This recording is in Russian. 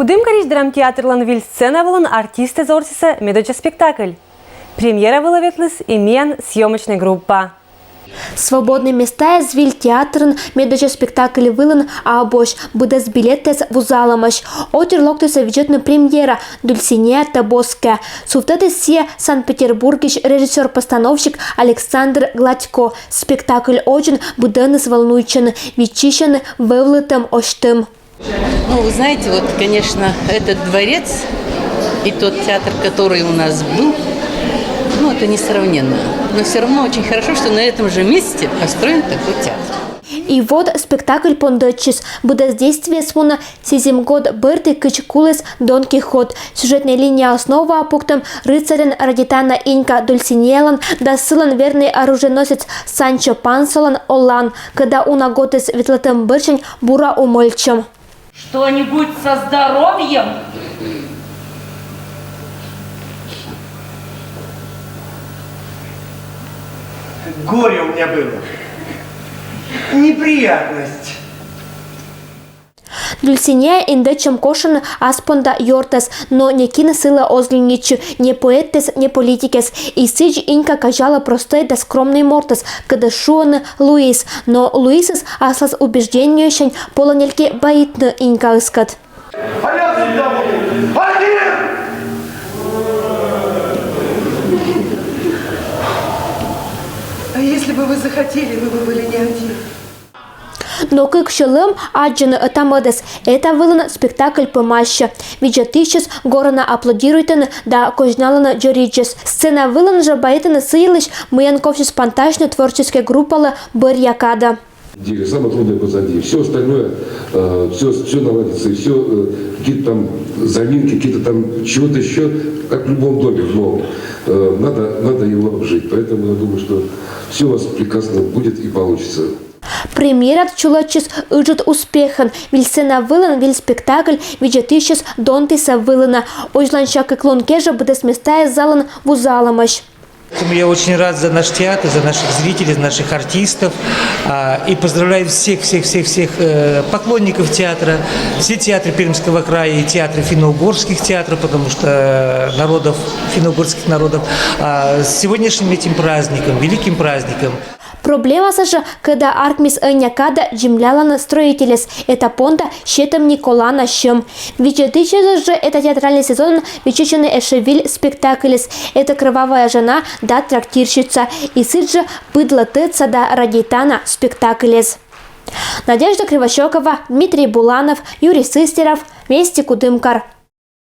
Кудымкарич драмтеатрлан вил сцена вылын артисты зорсиса медоча спектакль. Премьера выловетлыс имен съемочная группа. Свободные места звил театрын медоча спектакль вылын абош будес билетес вузаламаш. Отерлоктеса бюджетная премьера Дульсинея Табоска. Суфтетесе Санкт-Петербургич режиссер-постановщик Александр Гладько. Спектакль очень буденес волнуючен, вичищен вывлытым оштым. Ну, вы знаете, вот, конечно, этот дворец и тот театр, который у нас был, ну, это несравненно. Но все равно очень хорошо, что на этом же месте построен такой театр. И вот спектакль пондочис. Будет действие свона сезимгод Берты Кычкулес Дон Кихот. Сюжетная линия основа пунктом рыцарен Радитана Инька Дульсинелан да сылан верный оруженосец Санчо Пансолан Олан, когда унаготес ветлатым бырчень бура умольчем. Что-нибудь со здоровьем? Горе у меня было. Неприятность. Дульсинея индечем кошен аспонда йортас, но не киносила озлиничу, не поэтес, не политикес. И сыч инка кажала простой да скромный мортас, когда шуан Луис, но Луисес аслас убежденияшен полонельки боитно инка искат. А если бы вы захотели, вы бы были не один. Но как шелым аджин тамадес, это вылан спектакль помаща. Виджатищес горана аплодируйтен да кожналана джориджес. Сцена вылан же боитен сыйлыш мыянковши спонтанно творческая группа Барьякада. Самое трудное позади. Все остальное, все наладится, и все, какие-то там заминки, какие-то там чего-то еще, как в любом доме, но надо его обжить. Поэтому я думаю, что все у вас прекрасно будет и получится. Премьерат чулачис уджут успехан. Вильсена вылан виль спектакль виджатищес донтиса вылана. Ojlanшак и клонкежа будет места из залан вузаламаш. Я очень рад за наш театр, за наших зрителей, за наших артистов. И поздравляю всех поклонников театра, все театры Пермского края и театры финно-угорских театров, потому что финно-угорских народов, с сегодняшним этим праздником, великим праздником. Проблема саша, когда аркмис Някада джимляла на строителес. Это понта щетом Николана щем. Вечетычес же это театральный сезон вечеченный эшевиль спектаклес. Это кровавая жена да трактирщица. И сыт же быдло тыца да Радитана спектаклес. Надежда Кривощекова, Дмитрий Буланов, Юрий Сыстеров. Вести Кудымкар.